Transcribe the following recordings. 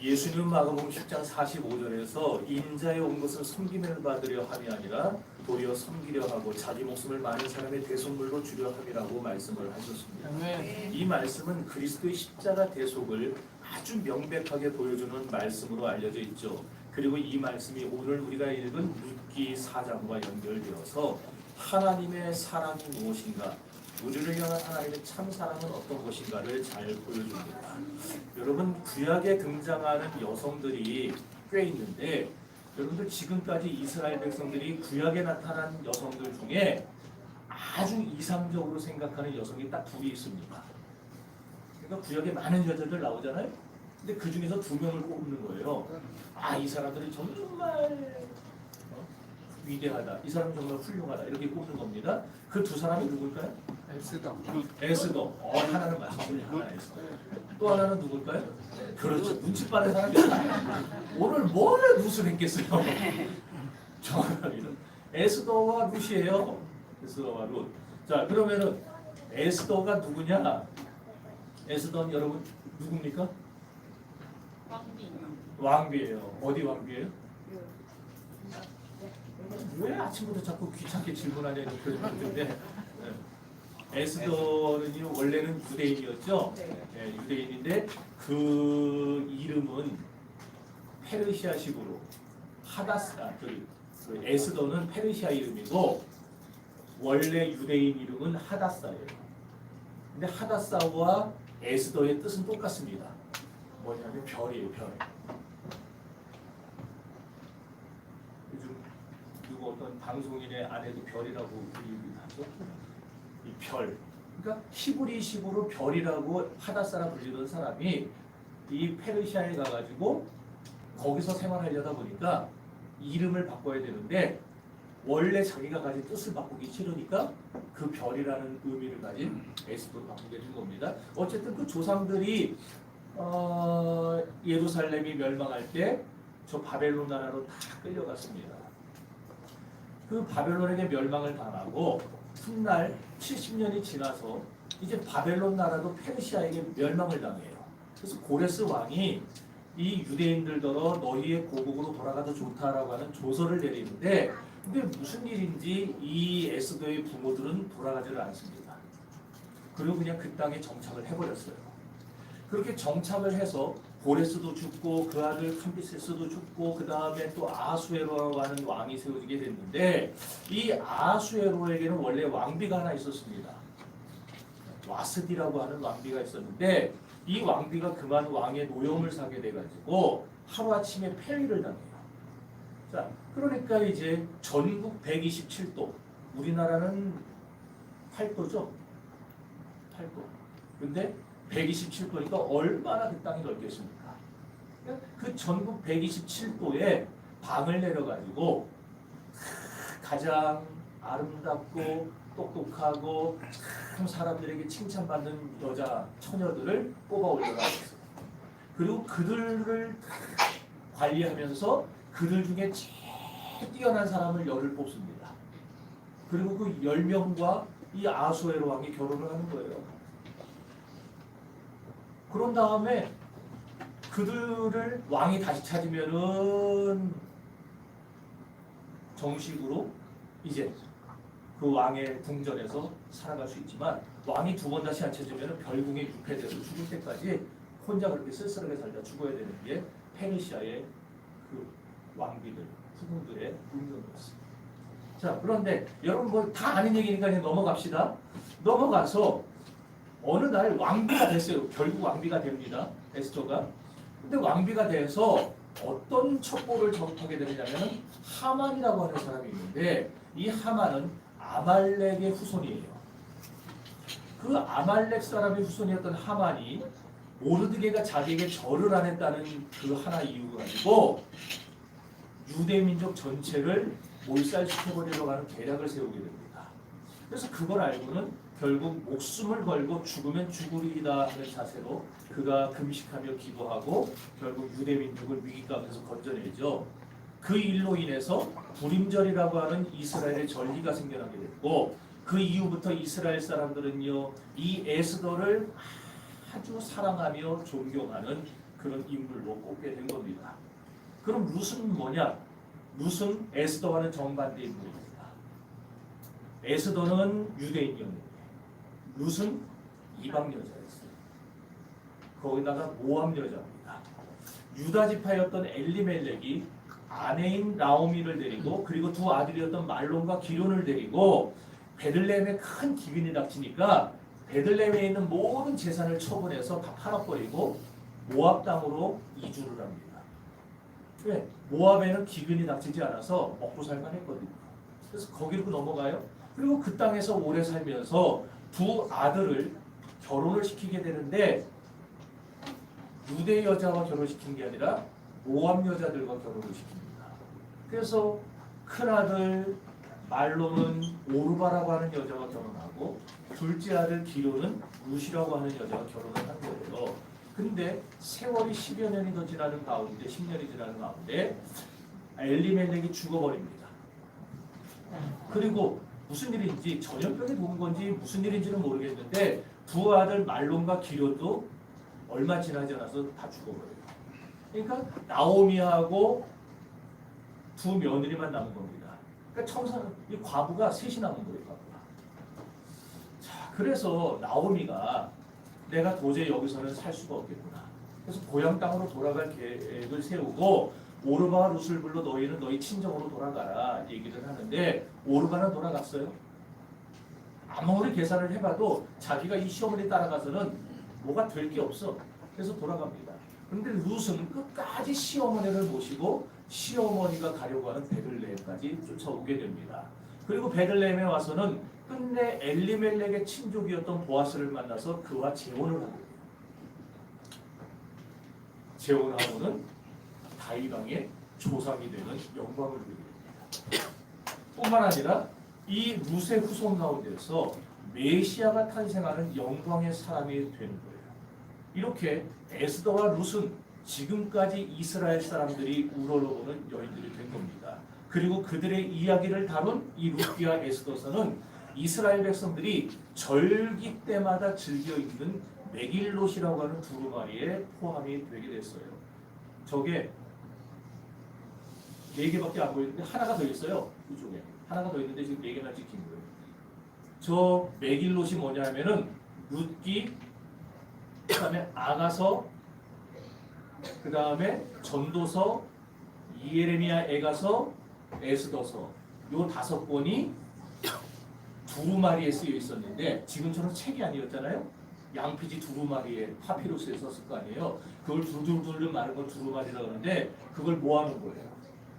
예수님은 마가복음 10장 45절에서 인자에 온 것은 섬김을 받으려 함이 아니라 도리어 섬기려 하고 자기 목숨을 많은 사람의 대속물로 주려 함이라고 말씀을 하셨습니다. 이 말씀은 그리스도의 십자가 대속을 아주 명백하게 보여주는 말씀으로 알려져 있죠. 그리고 이 말씀이 오늘 우리가 읽은 룻기 4장과 연결되어서 하나님의 사랑이 무엇인가, 우리를 향한 하나님의 참 사랑은 어떤 것인가를 잘 보여줍니다. 여러분, 구약에 등장하는 여성들이 꽤 있는데, 여러분들 지금까지 이스라엘 백성들이 구약에 나타난 여성들 중에 아주 이상적으로 생각하는 여성이 딱 둘이 있습니다. 그러니까 구약에 많은 여자들 나오잖아요. 근데 그 중에서 두 명을 꼽는 거예요. 아, 이 사람들이 정말 위대하다, 이 사람 정말 훌륭하다, 이렇게 꼽는 겁니다. 그 두 사람이 누굴까요? 에스더. 하나는 맞췄군요. 하나 에스더. 또 하나는 누굴까요? 그렇죠. 눈치 빠른 사람이 오늘 뭘 룻을 했겠어요? 정확하게 에스더와 룻이에요. 에스더와 룻. 자, 그러면은 에스더가 누구냐? 에스더는 여러분 누굽니까? 왕비예요. 어디 왕비예요? 왜 아침부터 자꾸 귀찮게 질문하냐 이런 표정이 드는데, 에스더는 원래는 유대인이었죠. 네, 유대인인데 그 이름은 페르시아식으로 하다사, 그 에스더는 페르시아 이름이고 원래 유대인 이름은 하다사예요. 근데 하다사와 에스더의 뜻은 똑같습니다. 뭐냐면 별이에요, 별. 요즘 누구 어떤 방송인의 아내도 별이라고 불리기도 하죠. 이 별. 그러니까 히브리식으로 별이라고 하다사라 불리던 사람이 이 페르시아에 가가지고 거기서 생활하려다 보니까 이름을 바꿔야 되는데 원래 자기가 가진 뜻을 바꾸기 싫으니까 그 별이라는 의미를 가진 에스더로 바꾸게 된 겁니다. 어쨌든 그 조상들이 예루살렘이 멸망할 때 저 바벨론 나라로 다 끌려갔습니다. 그 바벨론에게 멸망을 당하고 훗날 70년이 지나서 이제 바벨론 나라도 페르시아에게 멸망을 당해요. 그래서 고레스 왕이 이 유대인들더러 너희의 고국으로 돌아가도 좋다라고 하는 조서를 내리는데, 근데 무슨 일인지 이 에스더의 부모들은 돌아가지를 않습니다. 그리고 그냥 그 땅에 정착을 해버렸어요. 그렇게 정착을 해서 고레스도 죽고 그 아들 캄비세스도 죽고 그 다음에 또 아수에로라고 하는 왕이 세워지게 됐는데, 이 아수에로에게는 원래 왕비가 하나 있었습니다. 와스디라고 하는 왕비가 있었는데 이 왕비가 그만 왕의 노염을 사게 돼가지고 하루아침에 폐위를 당해요. 자, 그러니까 이제 전국 127도, 우리나라는 8도죠? 8도. 근데 127도니까 얼마나 그 땅이 넓겠습니까? 그 전국 127도에 방을 내려가지고 가장 아름답고 똑똑하고 참 사람들에게 칭찬받는 여자 처녀들을 뽑아 올려놨어요. 그리고 그들을 관리하면서 그들 중에 제일 뛰어난 사람을 10을 뽑습니다. 그리고 그 10명과 이 아수에로 왕이 결혼을 하는 거예요. 그런 다음에 그들을 왕이 다시 찾으면은 정식으로 이제 그 왕의 궁전에서 살아갈 수 있지만, 왕이 두 번 다시 안 찾으면 별궁에 유폐돼서 죽을 때까지 혼자 그렇게 쓸쓸하게 살다 죽어야 되는 게 페르시아의 그 왕비들, 후궁들의 운명이었습니다. 자, 그런데 여러분 뭐 다 아는 얘기니까 그냥 넘어갑시다. 넘어가서 어느 날 왕비가 됐어요. 결국 왕비가 됩니다. 에스더가. 근데 왕비가 돼서 어떤 첩보를 접하게 되느냐면 하만이라고 하는 사람이 있는데, 이 하만은 아말렉의 후손이에요. 그 아말렉 사람의 후손이었던 하만이 모르드게가 자기에게 절을 안 했다는 그 하나 이유 가지고 유대 민족 전체를 몰살시켜버리려고 하는 계략을 세우게 됩니다. 그래서 그걸 알고는 결국 목숨을 걸고 죽으면 죽으리이다 하는 자세로 그가 금식하며 기도하고 결국 유대 민족을 위기 가운데서 건져내죠. 그 일로 인해서 불임절이라고 하는 이스라엘의 절기가 생겨나게 됐고, 그 이후부터 이스라엘 사람들은요 이 에스더를 아주 사랑하며 존경하는 그런 인물로 꼽게 된 겁니다. 그럼 룻은 뭐냐? 룻은 에스더와는 정반대 인물입니다. 에스더는 유대인이었는데 룻은 이방 여자였어요. 거기다가 모압 여자입니다. 유다 지파였던 엘리멜렉이 아내인 나오미를 데리고 그리고 두 아들이었던 말론과 기론을 데리고 베들레헴에 큰 기근이 닥치니까 베들레헴에 있는 모든 재산을 처분해서 다 팔아버리고 모압 땅으로 이주를 합니다. 왜? 모압에는 기근이 닥치지 않아서 먹고 살만 했거든요. 그래서 거기로 넘어가요. 그리고 그 땅에서 오래 살면서 두 아들을 결혼을 시키게 되는데 유대 여자와 결혼시킨 게 아니라 모압 여자들과 결혼을 시킵니다. 그래서 큰아들 말로는 오르바라고 하는 여자와 결혼하고 둘째 아들 기로는 룻이라고 하는 여자와 결혼을 한 거예요. 근데 세월이 10여 년이 더 지나는 가운데 10년이 지나는 가운데 엘리멜렉이 죽어버립니다. 그리고 무슨 일인지 전염병이 도는 건지 무슨 일인지는 모르겠는데 두 아들 말론과 기로도 얼마 지나지 않아서 다 죽어버려요. 그러니까 나오미하고 두 며느리만 남은 겁니다. 그러니까 청산 이 과부가 셋이 남은 거예요. 과부가. 자, 그래서 나오미가 내가 도저히 여기서는 살 수가 없겠구나. 그래서 고향 땅으로 돌아갈 계획을 세우고 오르바와 룻을 불러 너희는 너희 친정으로 돌아가라 얘기를 하는데 오르바는 돌아갔어요. 아무리 계산을 해봐도 자기가 이 시어머니 따라가서는 뭐가 될 게 없어. 그래서 돌아갑니다. 그런데 룻은 끝까지 시어머니를 모시고 시어머니가 가려고 하는 베들레헴까지 쫓아오게 됩니다. 그리고 베들레헴에 와서는 끝내 엘리멜렉의 친족이었던 보아스를 만나서 그와 재혼을 하게 돼요. 재혼하고는 다윗왕의 조상이 되는 영광을 누리게 됩니다. 뿐만 아니라 이 룻의 후손 가운데서 메시아가 탄생하는 영광의 사람이 되는 거예요. 이렇게 에스더와 룻은 지금까지 이스라엘 사람들이 우러러보는 여인들이 된 겁니다. 그리고 그들의 이야기를 다룬 이 룻기와 에스더서는 이스라엘 백성들이 절기 때마다 즐겨 읽는 메길롯이라고 하는 두루마리에 포함이 되게 됐어요. 저게 4개밖에 안 보이는데 하나가 더 있어요. 이쪽에 하나가 더 있는데 지금 4개나 찍힌 거예요. 저 메길롯이 뭐냐 하면은 룻기, 그 다음에 아가서, 그 다음에 전도서, 예레미야, 에가서, 에스더서 요 5권이 두루마리에 쓰여 있었는데 지금처럼 책이 아니었잖아요. 양피지 두루마리에 파피루스에 썼을 거 아니에요. 그걸 두들두들 마른 걸 두루마리라고 하는데 그걸 모아놓은 거예요.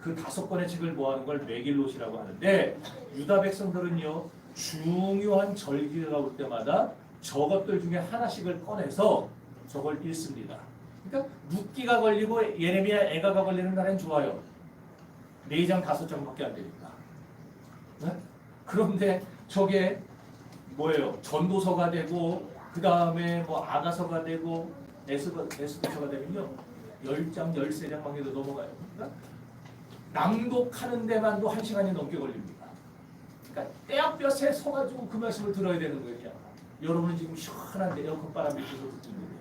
그 5권의 책을 모아놓은 걸 메길롯이라고 하는데 유다 백성들은요 중요한 절기가 올 때마다 저것들 중에 하나씩을 꺼내서 저걸 읽습니다. 그러니까 룻기가 걸리고 예레미야, 에가가 걸리는 날엔 좋아요. 4장 5장밖에 안 되니까. 네? 그런데 저게 뭐예요? 전도서가 되고 그 다음에 뭐 아가서가 되고 에스더서가 되면요 10장, 13장 막 해도 넘어가요. 그러니까 낭독하는 데만도 1시간이 넘게 걸립니다. 그러니까 떼약볕에 서가지고 그 말씀을 들어야 되는 거예요. 여러분은 지금 시원한데 에어컨 바람 밑에서 듣고 있는데요.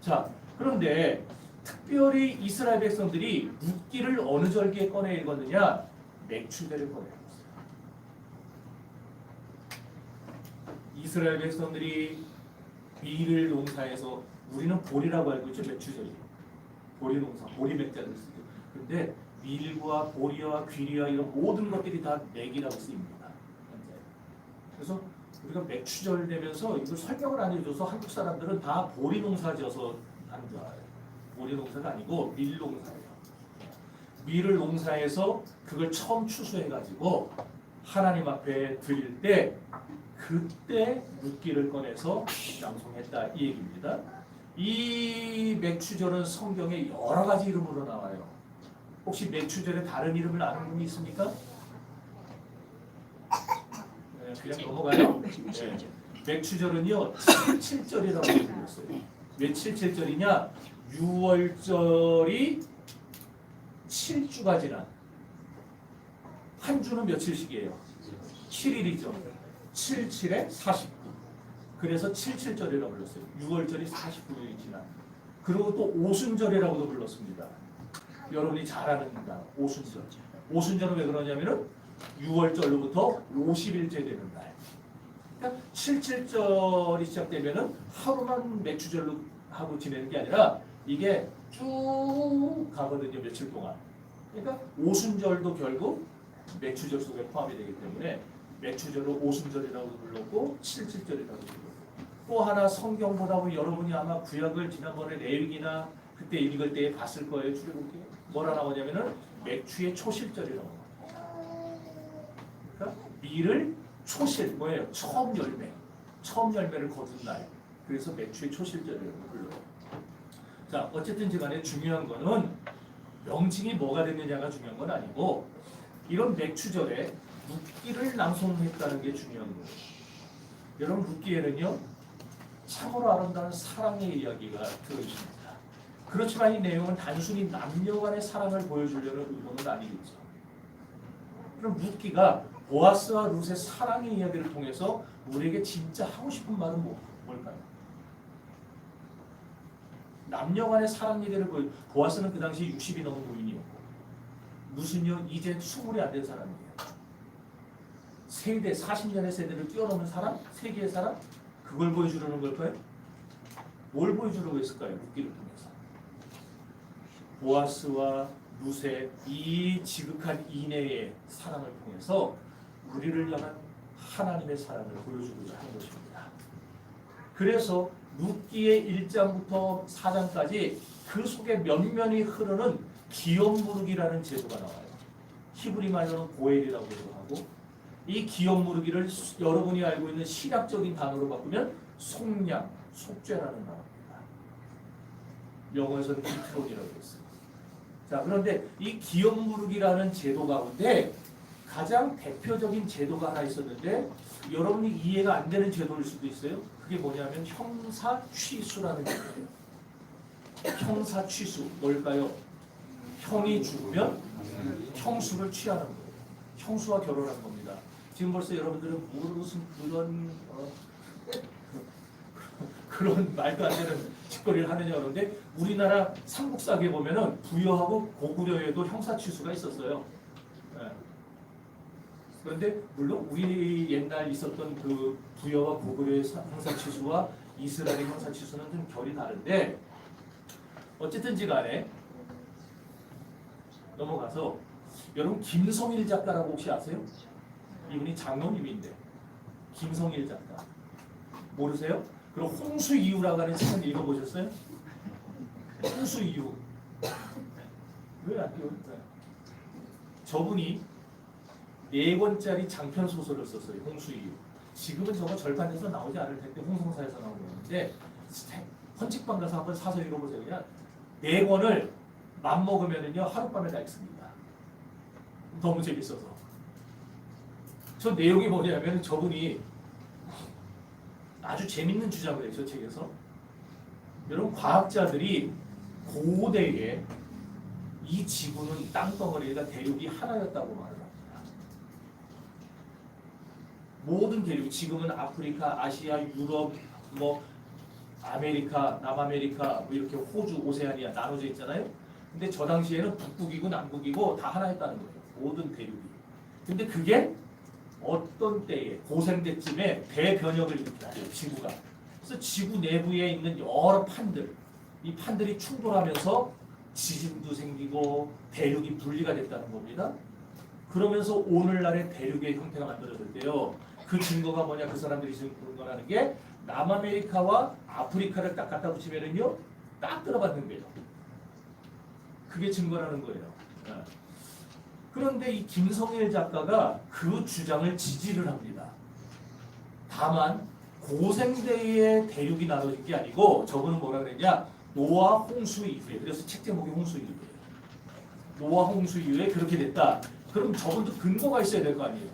자, 그런데 특별히 이스라엘 백성들이 룻기를 어느 절기에 꺼내 읽었느냐? 맥추대를 꺼내 읽었어요. 이스라엘 백성들이 밀을 농사해서 우리는 보리라고 알고 있죠. 맥추절이 보리 농사, 보리 맥자를 쓰죠. 근데 밀과 보리와 귀리와 이런 모든 것들이 다 맥이라고 쓰입니다. 그래서 우리가 맥추절 되면서 이걸 설명을 안 해줘서 한국 사람들은 다 보리 농사 지어서 하는 줄 알아요. 보리 농사가 아니고 밀 농사예요. 밀을 농사해서 그걸 처음 추수해가지고 하나님 앞에 드릴 때 그때 룻기를 꺼내서 낭송했다 이 얘기입니다. 이 맥추절은 성경에 여러 가지 이름으로 나와요. 혹시 맥추절의 다른 이름을 아는 분이 있습니까? 네, 그냥 넘어가요. 네. 맥추절은요 77절이라고 불렸어요. 왜 77절이냐? 6월절이 7주가 지난 한 주는 며칠씩이에요? 7일이죠. 77에 49. 그래서 77절이라고 불렀어요. 6월절이 49일이 지난. 그리고 또 오순절이라고도 불렀습니다. 여러분이 잘 아는 날, 오순절. 오순절은 왜 그러냐면은 6월절로부터 50일째 되는 날. 그러니까 77절이 시작되면은 하루만 맥주절로 하고 지내는 게 아니라 이게 쭉 가거든요, 며칠 동안. 그러니까 오순절도 결국 맥주절 속에 포함이 되기 때문에 맥주절을 오순절이라고 불렀고 77절이라고 불렀고, 또 하나 성경보다 여러분이 아마 구약을 지난번에 레위기나 그때 읽을 때 봤을 거예요. 출애굽기 뭐라 나오냐면은 맥주의 초실절이라고 나와요. 그러니까 밀을 초실 뭐예요? 처음 열매를 거둔 날. 그래서 맥주의 초실절이라고 불러요. 자, 어쨌든 간에 중요한 거는 명칭이 뭐가 됐느냐가 중요한 건 아니고 이런 맥주절에 룻기를 낭송했다는 게 중요한 거예요. 여러분, 룻기에는요 참으로 아름다운 사랑의 이야기가 들어있습니다. 그렇지만 이 내용은 단순히 남녀 간의 사랑을 보여주려는 의도는 아니겠죠. 그럼 룻기가 보아스와 룻의 사랑의 이야기를 통해서 우리에게 진짜 하고 싶은 말은 뭘까요? 남녀 간의 사랑 얘기를 보아스는 그 당시 60이 넘은 노인이었고 룻은요 이제 20이 안 된 사람이에요. 세대 40년의 세대를 뛰어넘는 사람, 세계의 사람, 그걸 보여주려는 걸까요? 뭘 보여주려고 했을까요? 룻기를 통해서 보아스와 룻의 이 지극한 인애의 사랑을 통해서 우리를 향한 하나님의 사랑을 보여주고자 하는 것입니다. 그래서 룻기의 1장부터 4장까지 그 속에 면면이 흐르는 기업무르기라는 제도가 나와요. 히브리 말로는 고엘이라고도 하고, 이 기업무르기를 여러분이 알고 있는 신학적인 단어로 바꾸면 속량, 속죄라는 단어입니다. 영어에서는 비트론이라고 했어요. 자, 그런데 이 기업무르기라는 제도 가운데 가장 대표적인 제도가 하나 있었는데 여러분이 이해가 안 되는 제도일 수도 있어요. 그게 뭐냐면 형사취수라는 제도예요. 형사취수 뭘까요? 형이 죽으면 형수를 취하는 거예요. 형수와 결혼하는 겁니다. 지금 벌써 여러분들은 무슨 그런 말도 안 되는 짓거리를 하느냐 그러는데 우리나라 삼국사기에 보면은 부여하고 고구려에도 형사취수가 있었어요. 네. 그런데 물론 우리 옛날 있었던 그 부여와 고구려의 형사취수와 이스라엘의 형사취수는 좀 결이 다른데 어쨌든지 간에 넘어가서 여러분 김성일 작가라고 혹시 아세요? 이분이 장로님인데 김성일 작가 모르세요? 그리고 홍수이유라고 하는 책은 읽어보셨어요? 홍수이유 왜 안 읽었어요? 저분이 4권짜리 장편 소설을 썼어요. 홍수이유. 지금은 저거 절판에서 나오지 않을 텐데 홍성사에서 나오는 건데 헌책방 가서 한번 사서 읽어보세요. 그냥 4권을 맘먹으면은요 하룻밤에 다 읽습니다. 너무 재밌어서. 저 내용이 뭐냐면 저분이 아주 재밌는 주장을 해요. 저 책에서. 여러분 과학자들이 고대에 이 지구는 땅덩어리가 대륙이 하나였다고 말을 합니다. 모든 대륙, 지금은 아프리카, 아시아, 유럽, 뭐 아메리카, 남아메리카, 뭐 이렇게 호주, 오세아니아 나눠져 있잖아요. 근데 저 당시에는 북극이고 남극이고 다 하나였다는 거예요. 모든 대륙이. 근데 그게 어떤 때에 고생 때쯤에 대변혁을 일으켰대요. 지구가. 그래서 지구 내부에 있는 여러 판들, 이 판들이 충돌하면서 지진도 생기고 대륙이 분리가 됐다는 겁니다. 그러면서 오늘날의 대륙의 형태가 만들어졌대요. 그 증거가 뭐냐? 그 사람들이 지금 증거라는 게 남아메리카와 아프리카를 딱 갖다 붙이면은요, 딱 들어맞는 거예요. 그게 증거라는 거예요. 그런데 이 김성일 작가가 그 주장을 지지를 합니다. 다만 고생대의 대륙이 나눠진 게 아니고 저분은 뭐라 그랬냐? 노아 홍수 이후에. 그래서 책 제목이 홍수 이후에. 노아 홍수 이후에 그렇게 됐다. 그럼 저분도 근거가 있어야 될 거 아니에요.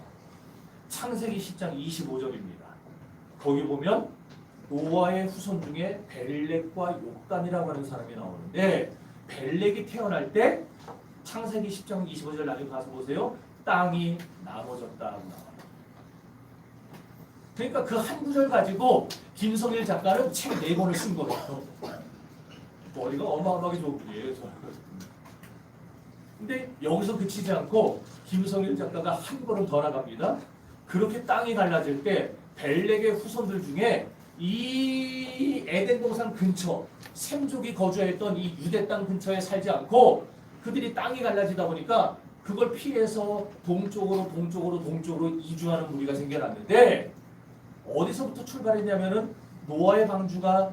창세기 10장 25절입니다. 거기 보면 노아의 후손 중에 벨렉과 욕단이라고 하는 사람이 나오는데 벨렉이 태어날 때 창세기 10장 25절 나중에 가서 보세요. 땅이 나눠졌다고 나와요. 그러니까 그 한 구절 가지고 김성일 작가는 책 4권을 쓴 거예요. 머리가 어마어마하게 좋은 분이에요. 저는. 근데 여기서 그치지 않고 김성일 작가가 한 걸음 더 나갑니다. 그렇게 땅이 갈라질 때 벨렉의 후손들 중에 이 에덴 동산 근처 셈족이 거주했던 이 유대 땅 근처에 살지 않고 그들이 땅이 갈라지다 보니까 그걸 피해서 동쪽으로 이주하는 무리가 생겨났는데 어디서부터 출발했냐면은 노아의 방주가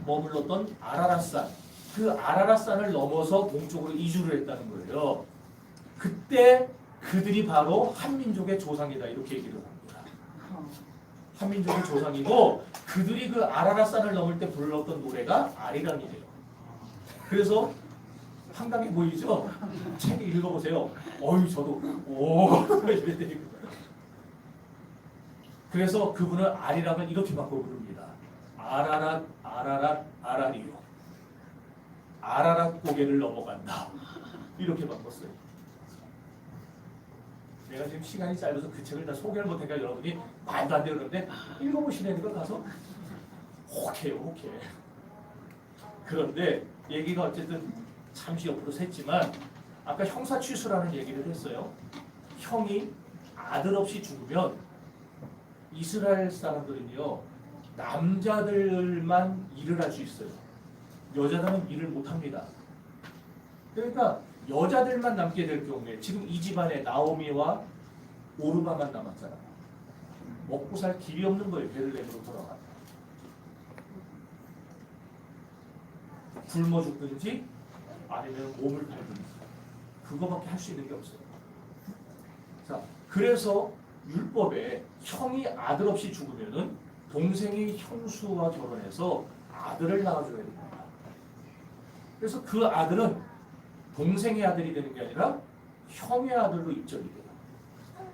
머물렀던 아라랏산, 그 아라랏산을 넘어서 동쪽으로 이주를 했다는 거예요. 그때 그들이 바로 한민족의 조상이다 이렇게 얘기를 합니다. 한민족의 조상이고 그들이 그 아라랏산을 넘을 때 불렀던 노래가 아리랑이래요. 그래서 황당해 보이죠? 책 읽어보세요. 어유 저도 오 그래서 그분은 아리랑을 이렇게 바꿔 부릅니다. 아라랏 아라랏 아라리요. 아라랏 고개를 넘어간다. 이렇게 바꿨어요. 내가 지금 시간이 짧아서 그 책을 다 소개를 못하니까 여러분이 말도 안 되는데 읽어보시라니까 가서 혹해요, 혹해. 그런데 얘기가 어쨌든 잠시 옆으로 샜지만 아까 형사취수라는 얘기를 했어요. 형이 아들 없이 죽으면 이스라엘 사람들은요 남자들만 일을 할 수 있어요. 여자들은 일을 못합니다. 그러니까 여자들만 남게 될 경우에 지금 이 집안에 나오미와 오르바만 남았잖아요. 먹고 살 길이 없는 거예요. 베들레헴으로 돌아가. 굶어 죽든지 아니면 몸을 팔든지 그거밖에 할 수 있는 게 없어요. 자, 그래서 율법에 형이 아들 없이 죽으면은 동생이 형수와 결혼해서 아들을 낳아줘야 됩니다. 그래서 그 아들은 동생의 아들이 되는 게 아니라 형의 아들로 입적이 돼요.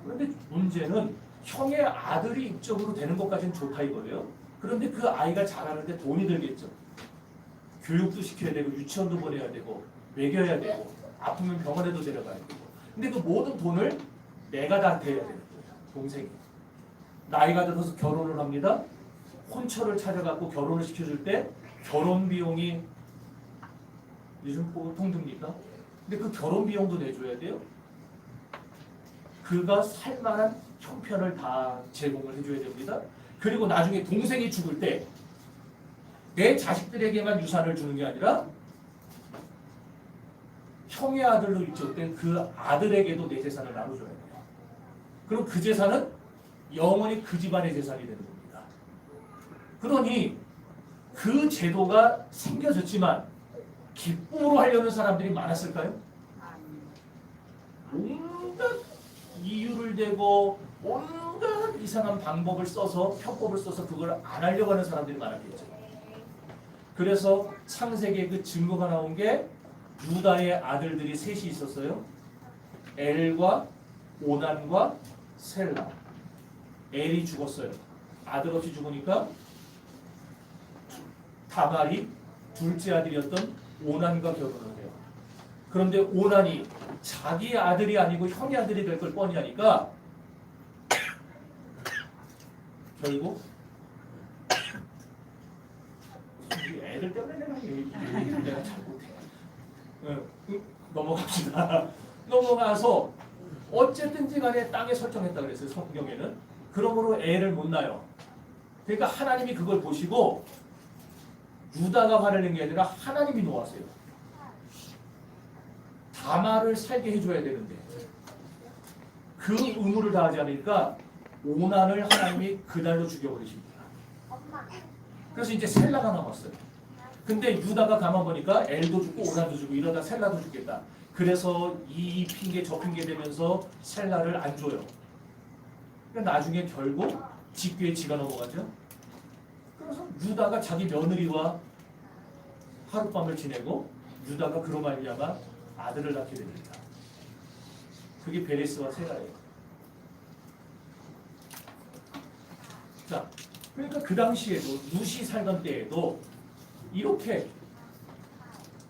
그런데 문제는 형의 아들이 입적으로 되는 것까지는 좋다 이거예요. 그런데 그 아이가 자라는데 돈이 들겠죠. 교육도 시켜야 되고 유치원도 보내야 되고 먹여야 되고 아프면 병원에도 데려가야 되고. 근데 그 모든 돈을 내가 다 대야 되는 거예요. 동생이. 나이가 들어서 결혼을 합니다. 혼처를 찾아갖고 결혼을 시켜줄 때 결혼 비용이 요즘 보통 듭니까? 근데 그 결혼 비용도 내줘야 돼요. 그가 살만한 형편을 다 제공을 해줘야 됩니다. 그리고 나중에 동생이 죽을 때 내 자식들에게만 유산을 주는 게 아니라 형의 아들로 입적된 그 아들에게도 내 재산을 나눠줘야 돼요. 그럼 그 재산은 영원히 그 집안의 재산이 되는 겁니다. 그러니 그 제도가 생겨졌지만 기쁨으로 하려는 사람들이 많았을까요? 온갖 이유를 대고 온갖 이상한 방법을 써서 편법을 써서 그걸 안 하려고 하는 사람들이 많았겠죠. 그래서 창세기에 그 증거가 나온 게 유다의 아들들이 셋이 있었어요. 엘과 오난과 셀라. 엘이 죽었어요. 아들 없이 죽으니까 다말이 둘째 아들이었던 오난과 결혼을 해요. 그런데 오난이 자기 아들이 아니고 형의 아들이 될 걸 뻔히 하니까 결국 애들 때문에 내가 잘 못해. 넘어갑시다. 넘어가서 어쨌든지 간에 땅에 설정했다 그랬어요. 성경에는. 그러므로 애를 못 낳아요. 그러니까 하나님이 그걸 보시고 유다가 화를 낸 게 아니라 하나님이 놓았어요. 다말을 살게 해줘야 되는데 그 의무를 다하지 않으니까 오난을 하나님이 그날로 죽여버리십니다. 그래서 이제 셀라가 남았어요. 근데 유다가 가만 보니까 엘도 죽고 오난도 죽고 이러다 셀라도 죽겠다. 그래서 이 핑계 저 핑계 되면서 셀라를 안 줘요. 그러니까 나중에 결국 직궤에 지가 넘어가죠. 그래서 유다가 자기 며느리와 하룻밤을 지내고 유다가 그로 말미암아 아들을 낳게 됩니다. 그게 베레스와 세라예요. 자, 그러니까 그 당시에도 룻이 살던 때에도 이렇게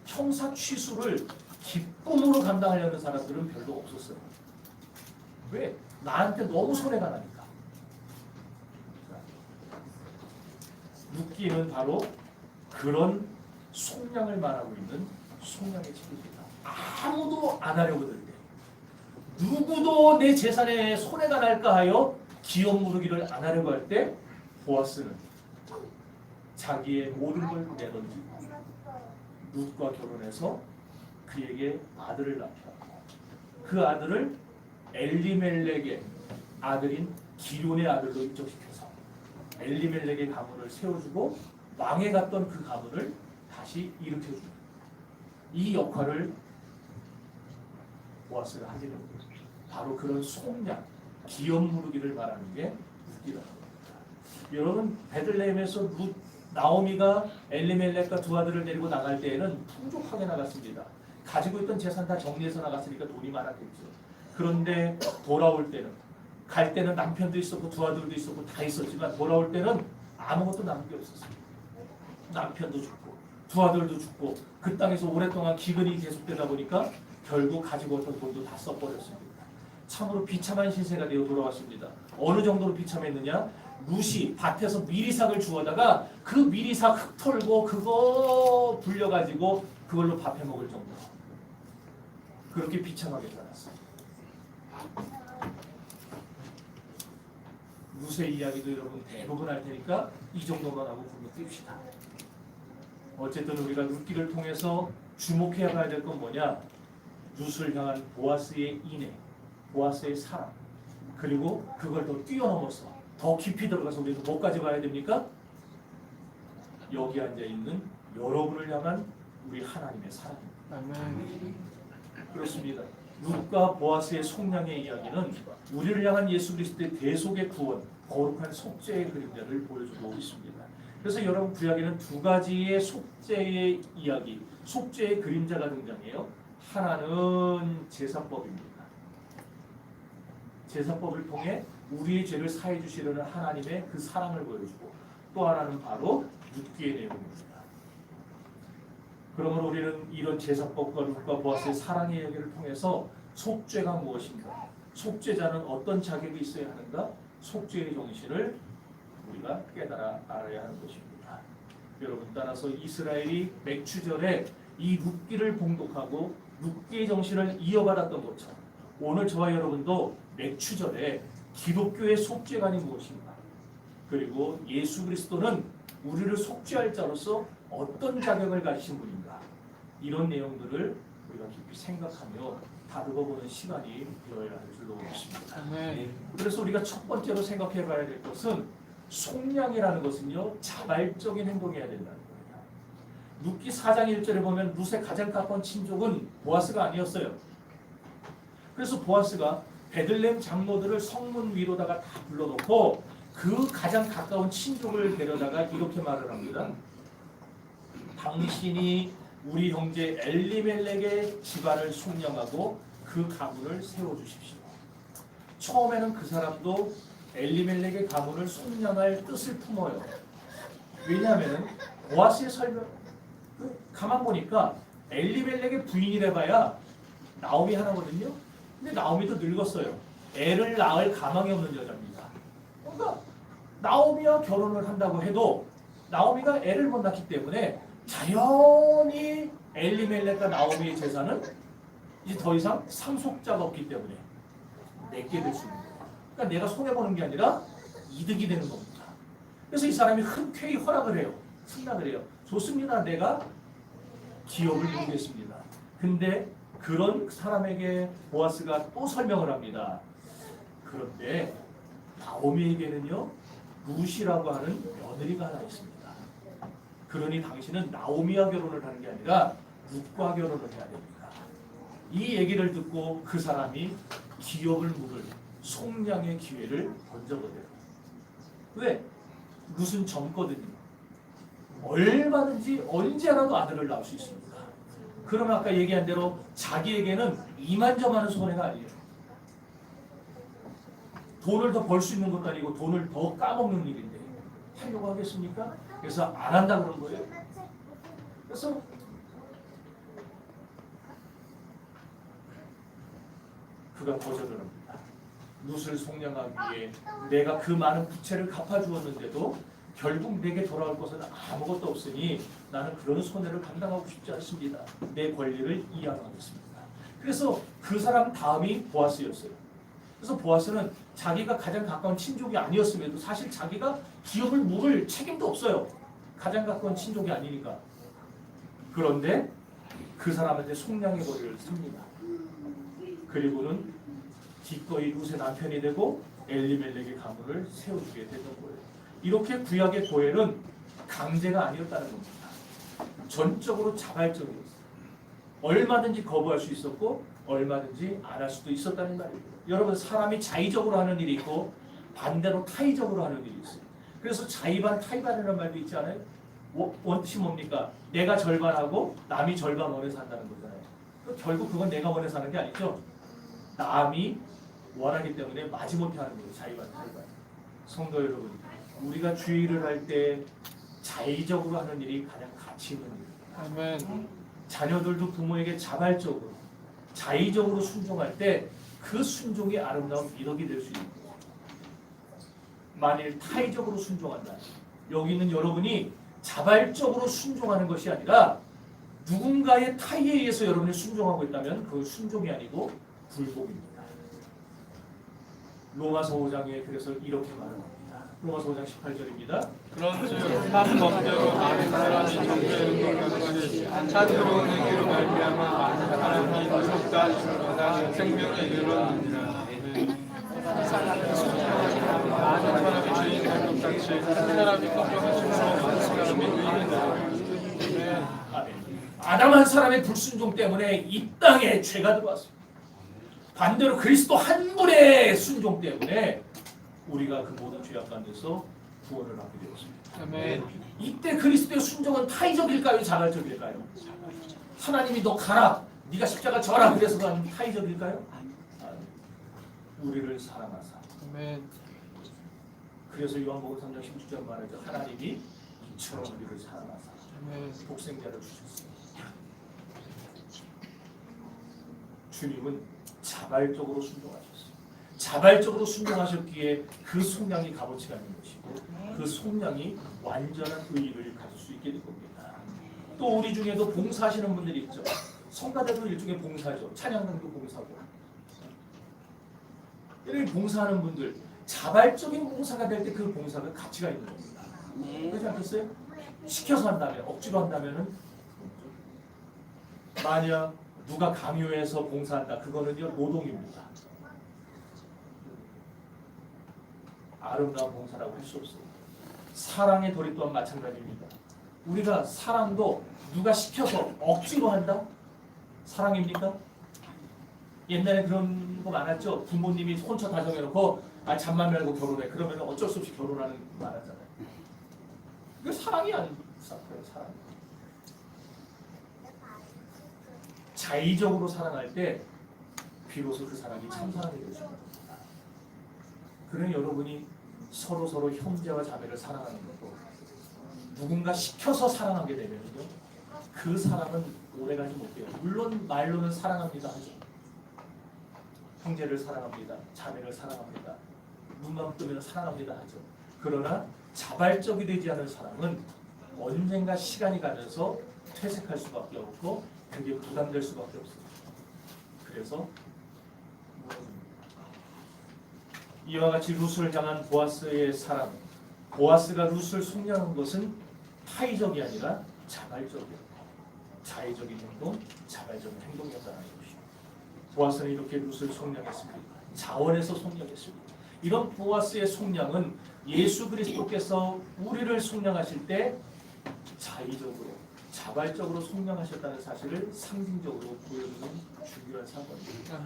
형사 취수를 기쁨으로 감당하려는 사람들은 별로 없었어요. 왜? 나한테 너무 손해가 나니까. 룻기는 바로 그런 속량을 말하고 있는 속량의 책입니다. 아무도 안 하려고 들 때, 누구도 내 재산에 손해가 날까 하여 기업 무르기를 안 하려고 할 때, 보아스는 자기의 모든 걸 내던지고 룻과 결혼해서 그에게 아들을 낳고, 그 아들을 엘리멜렉의 아들인 기론의 아들로 입적시켜서 엘리멜렉의 가문을 세워주고 망해 갔던 그 가문을 다시 일으켜주는 이 역할을 보아스가 하게 됩니다. 바로 그런 속량, 기업 무르기를 말하는 게 룻이라고 합니다. 여러분, 베들레헴에서 룻 나오미가 엘리멜렉과 두 아들을 데리고 나갈 때에는 풍족하게 나갔습니다. 가지고 있던 재산 다 정리해서 나갔으니까 돈이 많았겠죠. 그런데 돌아올 때는, 갈 때는 남편도 있었고 두 아들도 있었고 다 있었지만 돌아올 때는 아무것도 남은 게 없었어요. 남편도 죽고 두 아들도 죽고 그 땅에서 오랫동안 기근이 계속되다 보니까 결국 가지고 왔던 돈도 다 써버렸습니다. 참으로 비참한 신세가 되어 돌아왔습니다. 어느 정도로 비참했느냐? 룻이 밭에서 미리삭을 주워다가 그 미리삭 흙 털고 그거 불려가지고 그걸로 밥 해먹을 정도로 그렇게 비참하게 살았어요. 룻의 이야기도 여러분 대부분 알 테니까 이 정도만 하고 건너뛰읍시다. 어쨌든 우리가 룻기를 통해서 주목해야 봐야 될 건 뭐냐? 룻을 향한 보아스의 인애, 보아스의 사랑, 그리고 그걸 더 뛰어넘어서 더 깊이 들어가서 우리가 뭐까지 봐야 됩니까? 여기 앉아있는 여러분을 향한 우리 하나님의 사랑입니다. 그렇습니다. 룻과 보아스의 속량의 이야기는 우리를 향한 예수 그리스도의 대속의 구원, 거룩한 속죄의 그림자를 보여주고 있습니다. 그래서 여러분 구약에는 두 가지의 속죄의 이야기, 속죄의 그림자가 등장해요. 하나는 제사법입니다. 제사법을 통해 우리의 죄를 사해 주시려는 하나님의 그 사랑을 보여주고, 또 하나는 바로 룻기의 내용입니다. 그러므로 우리는 이런 제사법과 룻과 보아스의 사랑의 이야기를 통해서 속죄가 무엇인가, 속죄자는 어떤 자격이 있어야 하는가, 속죄의 정신을 우리가 깨달아 알아야 하는 것입니다. 여러분, 따라서 이스라엘이 맥추절에 이 룻기를 봉독하고 룻기의 정신을 이어받았던 것처럼 오늘 저와 여러분도 맥추절에 기독교의 속죄관이 무엇인가, 그리고 예수 그리스도는 우리를 속죄할 자로서 어떤 자격을 가지신 분인가, 이런 내용들을 우리가 깊이 생각하며 다루어보는 시간이 되어야 할 줄로 믿습니다. 그래서 우리가 첫 번째로 생각해 봐야 될 것은 속량이라는 것은요, 자발적인 행동해야 된다는 거예요. 룻기 4장 1절에 보면 룻의 가장 가까운 친족은 보아스가 아니었어요. 그래서 보아스가 베들레헴 장로들을 성문 위로다가 다 불러놓고 그 가장 가까운 친족을 데려다가 이렇게 말을 합니다. 당신이 우리 형제 엘리멜렉의 집안을 속량하고 그 가문을 세워주십시오. 처음에는 그 사람도 엘리멜렉의 가문을 속량할 뜻을 품어요. 왜냐하면 보아스의 설명, 가만 보니까 엘리멜렉의 부인이래봐야 나오미 하나거든요. 근데 나오미도 늙었어요. 애를 낳을 가망이 없는 여자입니다. 그러니까 나오미와 결혼을 한다고 해도 나오미가 애를 못 낳기 때문에 자연히 엘리멜렉과 나오미의 재산은 이제 더 이상 상속자가 없기 때문에 내게 될 수 있는 거예요. 그러니까 내가 손해보는 게 아니라 이득이 되는 겁니다. 그래서 이 사람이 흔쾌히 허락을 해요. 승낙을 해요. 좋습니다. 내가 기업을 누리겠습니다. 근데 그런 사람에게 보아스가 또 설명을 합니다. 그런데 나오미에게는요, 룻이라고 하는 며느리가 하나 있습니다. 그러니 당신은 나오미와 결혼을 하는 게 아니라 룻과 결혼을 해야 됩니다. 이 얘기를 듣고 그 사람이 기업을 물을 속량의 기회를 던져보대요. 왜? 룻은 젊거든요. 얼마든지 언제라도 아들을 낳을 수 있습니다. 그러면 아까 얘기한 대로 자기에게는 이만저만한 손해가 아니에요. 돈을 더 벌 수 있는 것도 아니고 돈을 더 까먹는 일인데 하려고 하겠습니까? 그래서 안 한다 그런 거예요. 그래서 그가 거절을 합니다. 룻을 속량하기 위해 내가 그 많은 부채를 갚아주었는데도 결국 내게 돌아올 것은 아무것도 없으니 나는 그런 손해를 감당하고 싶지 않습니다. 내 권리를 이양하겠습니다. 그래서 그 사람 다음이 보아스였어요. 그래서 보아스는 자기가 가장 가까운 친족이 아니었음에도 사실 자기가 기업을 물을 책임도 없어요. 가장 가까운 친족이 아니니까. 그런데 그 사람한테 속량의 거리를 삽니다. 그리고는 기꺼이 룻의 남편이 되고 엘리멜렉의 가문을 세워주게 됐던 거예요. 이렇게 구약의 고엘은 강제가 아니었다는 겁니다. 전적으로 자발적이었어요. 얼마든지 거부할 수 있었고 얼마든지 안 할 수도 있었다는 말입니다. 여러분, 사람이 자의적으로 하는 일이 있고 반대로 타의적으로 하는 일이 있어요. 그래서 자의반 타의반이라는 말도 있지 않아요? 원칙이 뭡니까? 내가 절반하고 남이 절반 원해서 한다는 거잖아요. 결국 그건 내가 원해서 하는 게 아니죠. 남이 원하기 때문에 마지못해 하는 거예요. 자의반 타의반. 성도 여러분, 우리가 주의를 할 때 자의적으로 하는 일이 가장 가치 있는 일입니다. 아멘. 자녀들도 부모에게 자발적으로 자의적으로 순종할 때 그 순종이 아름다운 미덕이 될 수 있는 거예요. 만일 타의적으로 순종한다, 여기 있는 여러분이 자발적으로 순종하는 것이 아니라 누군가의 타의에 의해서 여러분이 순종하고 있다면 그건 순종이 아니고 불복입니다. 로마서 5장에 그래서 이렇게 말합니다. 로마서 5장 18절입니다. 그런즉 한 법대로 많은 사람이 정죄를 받는 것이 찬스러운 의기로 말미암아 많은 사람이 구속다 죽거나 생명에 이르렀느니라. 많은 사람이 죄인된 것 같이 한 사람이 걱정하심으로 많은 사람이 의인이 되었다. 아담 한 사람의 불순종 때문에 이 땅에 죄가 들어왔습니다. 반대로 그리스도 한 분의 순종 때문에 우리가 그 모든 죄악 가운데서 구원을 하게 되었습니다. 아멘. 이때 그리스도의 순종은 타의적일까요? 자발적일까요? 하나님이 너 가라, 네가 십자가 져라 그래서 가는 타의적일까요? 우리를 사랑하사. 아멘. 그래서 요한복음 3장 16절 말하죠. 하나님이 이처럼 우리를 사랑하사 아멘. 독생자를 주셨습니다. 주님은 자발적으로 순종하셨어요. 자발적으로 순종하셨기에 그 속량이 값어치가 있는 것이고 그 속량이 완전한 의의를 가질 수 있게 된 겁니다. 또 우리 중에도 봉사하시는 분들이 있죠. 성가대도 일종의 봉사죠. 찬양단도 봉사고. 이렇게 봉사하는 분들, 자발적인 봉사가 될 때 그 봉사가 가치가 있는 겁니다. 그렇지 않겠어요? 시켜서 한다면, 억지로 한다면은 만약 누가 강요해서 봉사한다, 그거는요 노동입니다. 아름다운 봉사라고 할 수 없어요. 사랑의 도리 또한 마찬가지입니다. 우리가 사랑도 누가 시켜서 억지로 한다? 사랑입니까? 옛날에 그런 거 많았죠. 부모님이 혼처 다 정해놓고 잠만 말고 결혼해. 그러면 어쩔 수 없이 결혼하는 거 많았잖아요. 이거 사랑이 아닙니다. 사랑. 자의적으로 사랑할 때 비로소 그 사람이 참 사랑이 될 수 있는 겁니다. 그러니 여러분이 서로 형제와 자매를 사랑하는 것도 누군가 시켜서 사랑하게 되면요 그 사랑은 오래가지 못해요. 물론 말로는 사랑합니다 하죠. 형제를 사랑합니다. 자매를 사랑합니다. 눈만 뜨면 사랑합니다 하죠. 그러나 자발적이 되지 않은 사랑은 언젠가 시간이 가면서 퇴색할 수밖에 없고 그게 부담될 수밖에 없습니다. 그래서 이와 같이 룻을 향한 보아스의 사랑, 보아스가 룻을 속량한 것은 타의적이 아니라 자발적이었고 자의적인 행동, 자발적인 행동이었다는 것이죠. 보아스는 이렇게 룻을 속량했습니다. 자원해서 속량했습니다. 이런 보아스의 속량은 예수 그리스도께서 우리를 속량하실 때 자의적으로, 자발적으로 속량하셨다는 사실을 상징적으로 보여주는 중요한 사건입니다.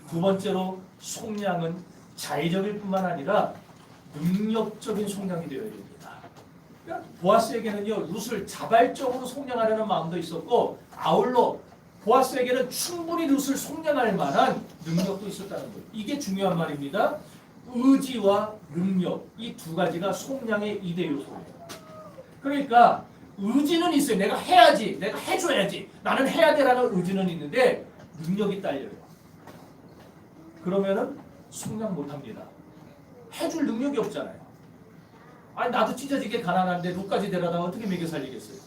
두 번째로 속량은 자의적일 뿐만 아니라 능력적인 속량이 되어야 됩니다. 그러니까 보아스에게는요 룻을 자발적으로 속량하려는 마음도 있었고 아울러 보아스에게는 충분히 룻을 속량할 만한 능력도 있었다는 거예요. 이게 중요한 말입니다. 의지와 능력, 이 두 가지가 속량의 2대 요소예요. 그러니까 의지는 있어요. 내가 해야지, 내가 해줘야지, 나는 해야 되라는 의지는 있는데 능력이 딸려요. 그러면은 속량 못합니다. 해줄 능력이 없잖아요. 아니 나도 찢어지게 가난한데 룻까지 데려다가 어떻게 먹여 살리겠어요?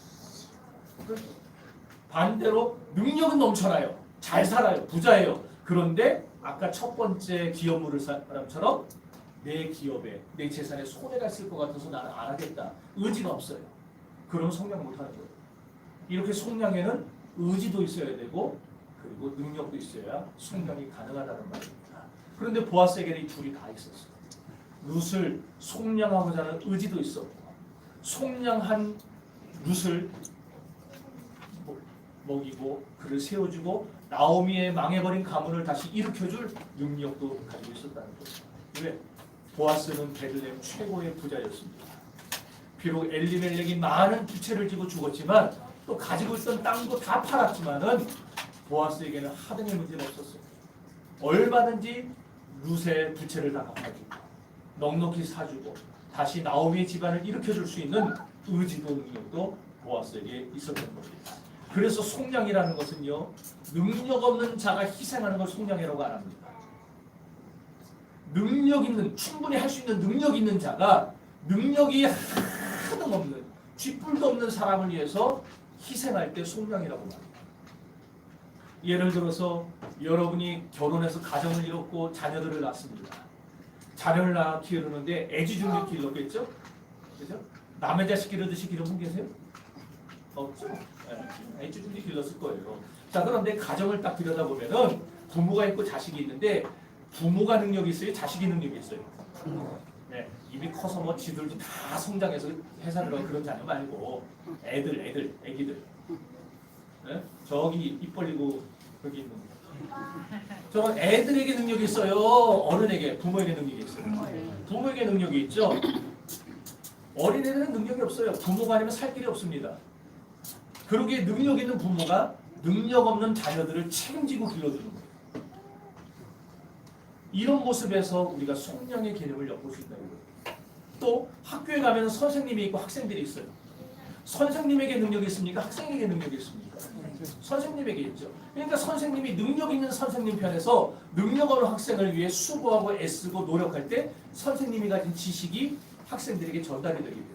반대로 능력은 넘쳐나요. 잘 살아요. 부자예요. 그런데 아까 첫 번째 기업 물을 사람처럼 내 기업에 내 재산에 손해가 있을 것 같아서 나는 안 하겠다. 의지가 없어요. 그러면 성령 못하는 거예요. 이렇게 성령에는 의지도 있어야 되고 그리고 능력도 있어야 성령이 가능하다는 말입니다. 그런데 보아스에게는 이 둘이 다 있었어요. 룻을 속량하고자 하는 의지도 있었고 속량한 룻을 먹이고 그를 세워주고 나오미의 망해버린 가문을 다시 일으켜줄 능력도 가지고 있었다는 거죠. 왜? 보아스는 베들레헴 최고의 부자였습니다. 비록 엘리멜렉이 많은 부채를 지고 죽었지만 또 가지고 있던 땅도 다 팔았지만은 보아스에게는 하등의 문제는 없었어요. 얼마든지 룻의 부채를 다 갚아주고 넉넉히 사주고 다시 나오미의 집안을 일으켜줄 수 있는 의지도 능력도 보아스에게 있었던 겁니다. 그래서 속량이라는 것은요, 능력 없는 자가 희생하는 걸 속량이라고 안 합니다. 능력 있는, 충분히 할 수 있는 능력 있는 자가 능력이 하등 없는, 쥐뿔도 없는 사람을 위해서 희생할 때 속량이라고 말합니다. 예를 들어서 여러분이 결혼해서 가정을 이뤘고 자녀들을 낳습니다. 자녀를 낳아 기르는데 애지중지 길렀겠죠? 그죠? 남의 자식 기르듯이 기른 분 계세요? 없죠? 네, 애지중지 길렀을 거예요. 자, 그런데 가정을 딱 들여다보면은 부모가 있고 자식이 있는데 부모가 능력이 있어요? 자식이 능력이 있어요? 네, 이미 커서 뭐 지들도 다 성장해서 회사 들어가 그런 자녀 말고 애기들. 네? 저기 입 벌리고 여기 있는 거. 저건 애들에게 능력이 있어요? 어른에게, 부모에게 능력이 있어요? 부모에게 능력이 있죠? 어린애들은 능력이 없어요. 부모가 아니면 살 길이 없습니다. 그러기에 능력 있는 부모가 능력 없는 자녀들을 책임지고 길러주는 거예요. 이런 모습에서 우리가 속량의 개념을 엿볼 수 있다는 거예요. 또 학교에 가면 선생님이 있고 학생들이 있어요. 선생님에게 능력이 있습니까? 학생에게 능력이 있습니까? 선생님에게 있죠. 그러니까 선생님이 능력 있는 선생님 편에서 능력 없는 학생을 위해 수고하고 애쓰고 노력할 때 선생님이 가진 지식이 학생들에게 전달이 되게 돼요.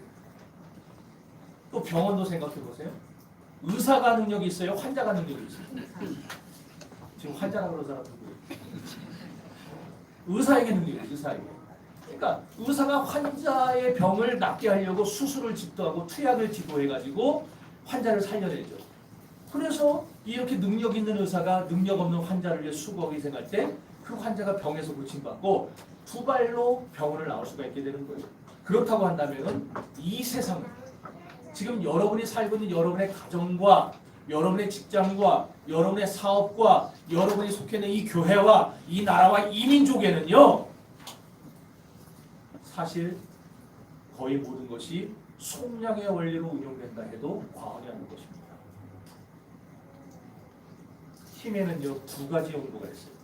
또 병원도 생각해 보세요. 의사가 능력이 있어요? 환자가 능력이 있어요? 지금 환자라고 그러는 사람 누구예요? 의사에게 능력이 있어요. 의사에게. 그러니까 의사가 환자의 병을 낫게 하려고 수술을 집도하고 투약을 집도해가지고 환자를 살려내죠. 그래서 이렇게 능력 있는 의사가 능력 없는 환자를 위해 수고하고 희생할 때 그 환자가 병에서 고침받고 두 발로 병원을 나올 수가 있게 되는 거예요. 그렇다고 한다면 이 세상은 지금 여러분이 살고 있는 여러분의 가정과 여러분의 직장과 여러분의 사업과 여러분이 속해 있는 이 교회와 이 나라와 이 민족에는요, 사실 거의 모든 것이 속량의 원리로 운용된다 해도 과언이 아닌 것입니다. 힘에는요, 두 가지 용도가 있어요.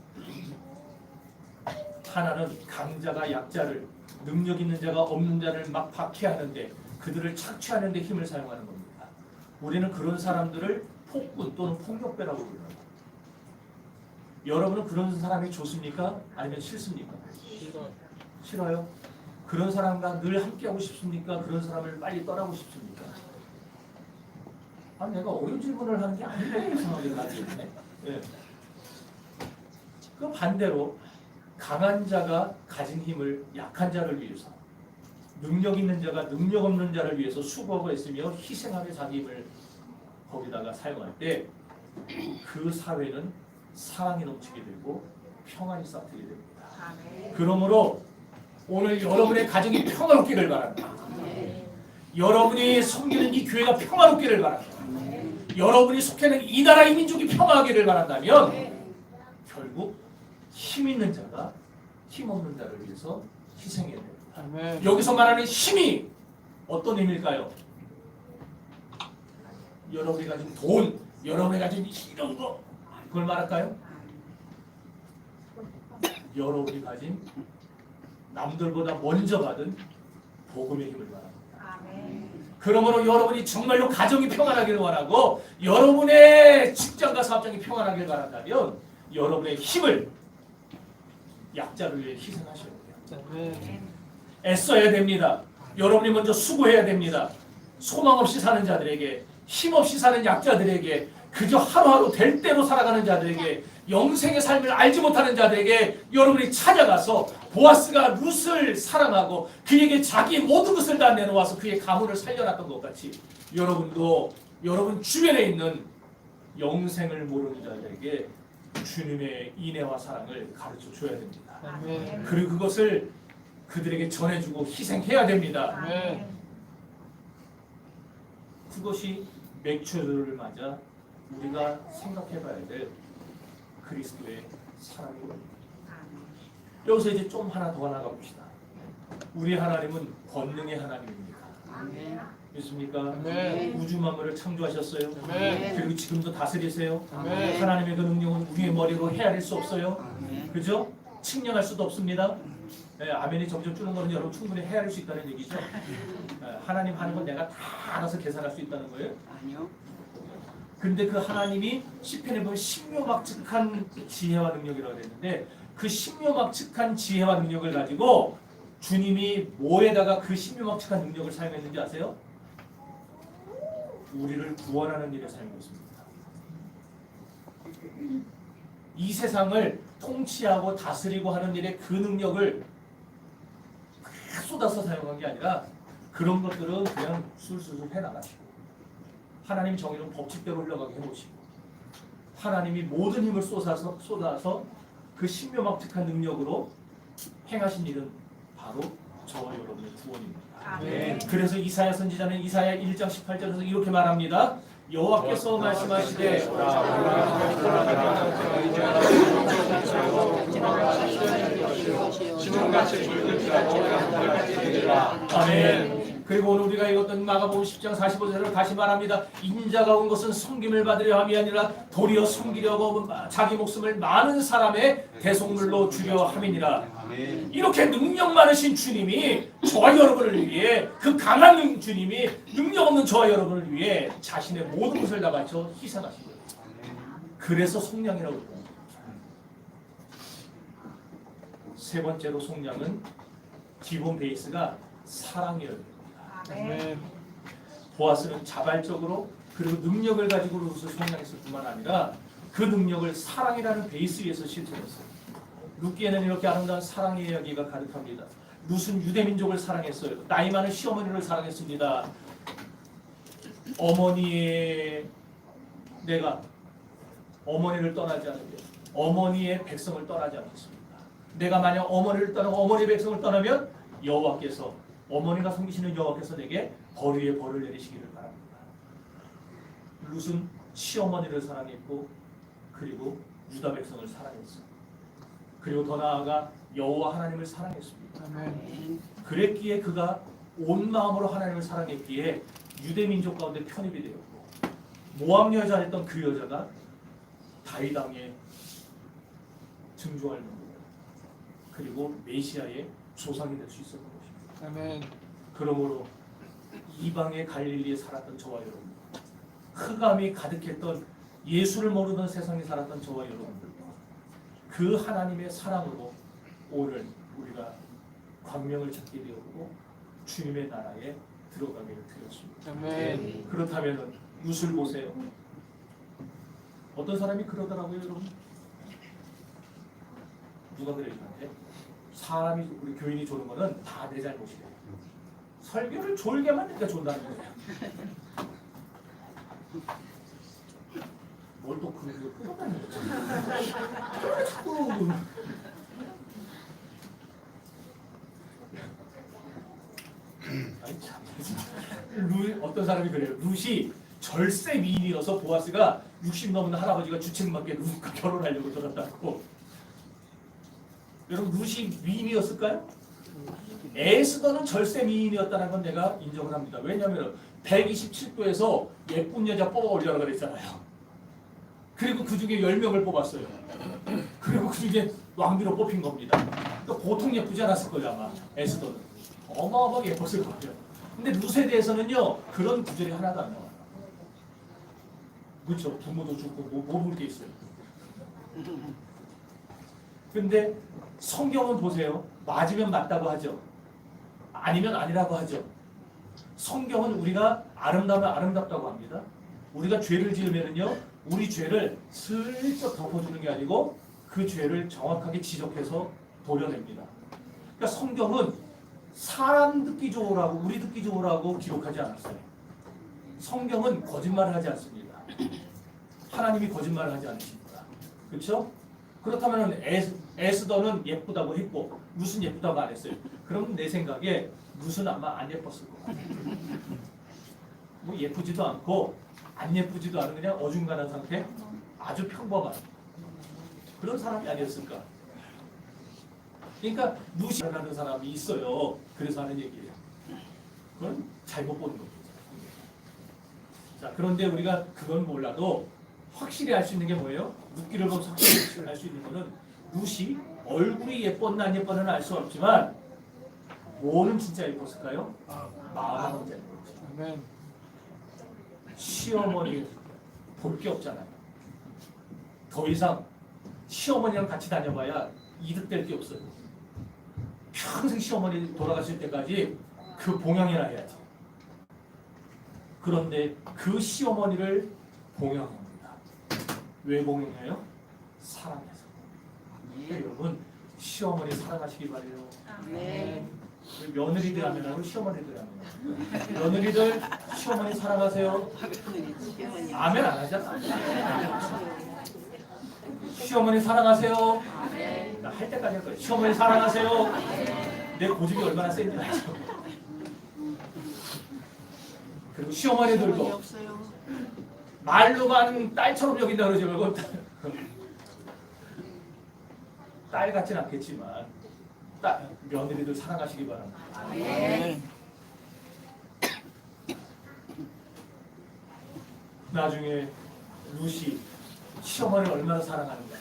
하나는 강자가 약자를, 능력 있는 자가 없는 자를 막 박해하는데 그들을 착취하는 데 힘을 사용하는 겁니다. 우리는 그런 사람들을 폭군 또는 폭력배라고 불러요. 여러분은 그런 사람이 좋습니까? 아니면 싫습니까? 싫어요? 그런 사람과 늘 함께하고 싶습니까? 그런 사람을 빨리 떠나고 싶습니까? 아, 내가 어려운 질문을 하는 게 아닌데 이상하게 나중에. 네. 그 반대로 강한 자가 가진 힘을 약한 자를 위해서, 능력 있는 자가 능력 없는 자를 위해서 수고하고 애쓰며 희생하며 자기 힘을 거기다가 사용할 때 그 사회는 사랑이 넘치게 되고 평안이 싹트게 됩니다. 그러므로 오늘 여러분의 가정이 평화롭기를 바랍니다. 여러분이 섬기는 이 교회가 평화롭기를 바랍니다. 여러분이 속해는 이 나라 이 민족이 평화하기를 바란다면 결국 힘 있는 자가 힘 없는 자를 위해서 희생해야 됩니다. 여기서 말하는 힘이 어떤 힘일까요? 여러분이 가진 돈, 여러분이 가진 이런 거, 그걸 말할까요? 여러분이 가진 남들보다 먼저 받은 복음의 힘을 말합니다. 그러므로 여러분이 정말로 가정이 평안하기를 원하고 여러분의 직장과 사업장이 평안하기를 바란다면 여러분의 힘을 약자를 위해 희생하셔야 돼요. 애써야 됩니다. 여러분이 먼저 수고해야 됩니다. 소망 없이 사는 자들에게 힘없이 사는 약자들에게, 그저 하루하루 될 대로 살아가는 자들에게, 영생의 삶을 알지 못하는 자들에게 여러분이 찾아가서 보아스가 룻을 사랑하고 그에게 자기 모든 것을 다 내놓아서 그의 가문을 살려놨던 것 같이, 여러분도 여러분 주변에 있는 영생을 모르는 자들에게 주님의 인애와 사랑을 가르쳐 줘야 됩니다. 아멘. 그리고 그것을 그들에게 전해주고 희생해야 됩니다. 아멘. 그것이 맥주를 맞아 우리가 생각해봐야 될 그리스도의 사랑입니다. 여기서 이제 좀 하나 더 나가 봅시다. 우리 하나님은 권능의 하나님입니다. 믿습니까? 아멘. 우주 만물을 창조하셨어요. 아멘. 그리고 지금도 다스리세요. 아멘. 하나님의 그 능력은 우리의 머리로 헤아릴 수 없어요. 그죠? 측량할 수도 없습니다. 네, 아멘이 점점 줄는 거는 여러분 충분히 헤아릴 수 있다는 얘기죠. 네, 하나님 하는 건 내가 다 알아서 계산할 수 있다는 거예요. 아니요. 근데 그 하나님이 시편에 보면 신묘막측한 지혜와 능력이라고 했는데, 그 신묘막측한 지혜와 능력을 가지고 주님이 뭐에다가 그 신묘막측한 능력을 사용했는지 아세요? 우리를 구원하는 일에 사용했습니다. 이 세상을 통치하고 다스리고 하는 일에 그 능력을 쏟아서 사용한 게 아니라 그런 것들은 그냥 술술 해나가시고, 하나님 정의는 법칙대로 흘러가게 해놓으시고, 하나님이 모든 힘을 쏟아서 그 신묘막측한 능력으로 행하신 일은 바로 저와 여러분의 구원입니다. 아멘. 그래서 이사야 선지자는 이사야 1장 18절에서 이렇게 말합니다. 여호와께서 말씀하시되 지금같이 아멘. 그리고 오늘 우리가 읽었던 마가복음 10장 45절을 다시 말합니다. 인자가 온 것은 섬김을 받으려 함이 아니라 도리어 섬기려고 자기 목숨을 많은 사람의 대속물로 주려 함이니라. 이렇게 능력 많으신 주님이 저와 여러분을 위해, 그 강한 주님이 능력 없는 저와 여러분을 위해 자신의 모든 것을 다 바쳐 희생하신 거예요. 그래서 속량이라고 그럽니다. 세 번째로 속량은 기본 베이스가 사랑이에요. 아멘. 보아스는 자발적으로 그리고 능력을 가지고 룻을 속량했을 뿐만 아니라 그 능력을 사랑이라는 베이스 위에서 실천했어요. 룻기에는 이렇게 아름다운 사랑의 이야기가 가득합니다. 룻은 유대민족을 사랑했어요. 나이 많은 시어머니를 사랑했습니다. 내가 어머니를 떠나지 않으면 어머니의 백성을 떠나지 않겠습니다. 내가 만약 어머니를 떠나고 어머니의 백성을 떠나면 여호와께서, 어머니가 섬기시는 여호와께서 내게 벌 위에 벌을 내리시기를 바랍니다. 룻은 시어머니를 사랑했고 그리고 유다 백성을 사랑했어요. 그리고 더 나아가 여호와 하나님을 사랑했습니다. 아멘. 그랬기에 그가 온 마음으로 하나님을 사랑했기에 유대 민족 가운데 편입이 되었고, 모압 여자였던 그 여자가 다윗 왕의 증조할 만큼 그리고 메시아의 조상이 될 수 있었던 것입니다. 아멘. 그러므로 이방의 갈릴리에 살았던 저와 여러분, 흑암이 가득했던 예수를 모르던 세상에 살았던 저와 여러분들, 그 하나님의 사랑으로 오늘 우리가 광명을 찾게 되었고 주님의 나라에 들어가게 되었습니다. 아멘. 그렇다면 룻을 보세요. 어떤 사람이 그러더라고요, 여러분. 누가 그래요, 저한테? 사람이, 우리 교인이 조는 거는 다 내 잘못이래요. 설교를 졸게만 하니까 존다는 거예요. 뭘 또 그런 걸 끊어다니는 거야. 자꾸. 아니 참. 어떤 사람이 그래요. 룻이 절세 미인이어서 보아스가 60 넘은 할아버지가 주책맞게 룻과 결혼하려고 들었다고. 여러분, 룻이 미인이었을까요? 에스더는 절세 미인이었다는 건 내가 인정을 합니다. 왜냐하면 127도에서 예쁜 여자 뽑아 올려라 그랬잖아요. 그리고 그 중에 10명을 뽑았어요. 그리고 그 중에 왕비로 뽑힌 겁니다. 그러니까 보통 예쁘지 않았을 거예요, 아마 에스더는. 어마어마하게 예뻤을 거예요. 근데 룻에 대해서는요, 그런 구절이 하나도 안 나와요. 그렇죠? 부모도 죽고 뭐 모를 게 있어요. 근데 성경은 보세요. 맞으면 맞다고 하죠. 아니면 아니라고 하죠. 성경은 우리가 아름다우면 아름답다고 합니다. 우리가 죄를 지으면은요, 우리 죄를 슬쩍 덮어주는 게 아니고 그 죄를 정확하게 지적해서 도려냅니다. 그러니까 성경은 사람 듣기 좋으라고, 우리 듣기 좋으라고 기록하지 않았어요. 성경은 거짓말을 하지 않습니다. 하나님이 거짓말을 하지 않으십니다. 그렇죠? 그렇다면 에스더는 예쁘다고 했고 룻은 예쁘다고 안 했어요. 그럼 내 생각에 룻은 아마 안 예뻤을 것 같아요. 뭐 예쁘지도 않고 안 예쁘지도 않은 그냥 어중간한 상태, 아주 평범한 그런 사람이 아니었을까. 그러니까 룻이라는 사람이 있어요. 그래서 하는 얘기예요. 그건 잘못 보는 겁니다. 자, 그런데 우리가 그건 몰라도 확실히 알 수 있는 게 뭐예요? 룻기를 보면 확실히 알 수 있는 거는 룻이 얼굴이 예뻤나 안 예뻤나는 알 수 없지만 뭐는 진짜 예뻤을까요? 마음은 진짜 예뻤지. 아멘. 시어머니 볼 게 없잖아요. 더 이상 시어머니랑 같이 다녀봐야 이득될 게 없어요. 평생 시어머니 돌아가실 때까지 그 봉양이나 해야지. 그런데 그 시어머니를 봉양합니다. 왜 봉양해요? 사랑해서. 여러분 시어머니 사랑하시기 바래요. 네. 며느리들 하면 시어머니들 하면 며느리들 시어머니 사랑하세요. 아멘 안 하잖아. 시어머니 사랑하세요. 나 할 때까지 할 거야. 시어머니 사랑하세요. 내 고집이 얼마나 센지 알죠. 그리고 시어머니들도 말로만 딸처럼 여긴다 그러지 말고 딸 같진 않겠지만 며느리들 사랑하시기 바랍니다. 네. 나중에 룻이 시어머니를 얼마나 사랑하는가.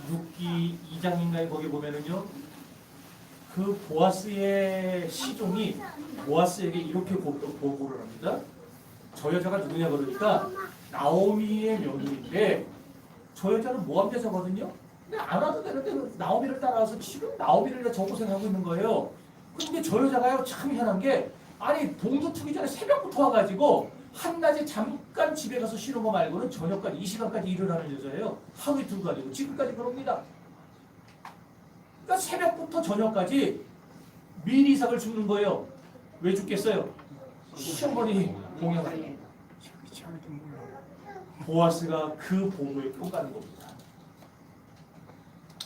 룻기 2장인가에 거기 보면은요, 그 보아스의 시종이 보아스에게 이렇게 보고를 합니다. 저 여자가 누구냐 그러니까 나오미의 며느리인데 저 여자는 모함 여자거든요. 근데 안 와도 되는데 나오미를 따라와서 지금 나오미를 저 고생하고 있는 거예요. 근데 저 여자가요 참 희한한 게 아니 동조 트기 전에 새벽부터 와가지고 한낮에 잠깐 집에 가서 쉬는 거 말고는 저녁까지 이 시간까지 일을 하는 여자예요. 하루 이틀 가지고 지금까지 그럽니다. 그러니까 새벽부터 저녁까지 미리 이삭을 줍는 거예요. 왜 죽겠어요? 시어머니 봉양하려고. 보아스가 그 보고에 표가는 겁니다.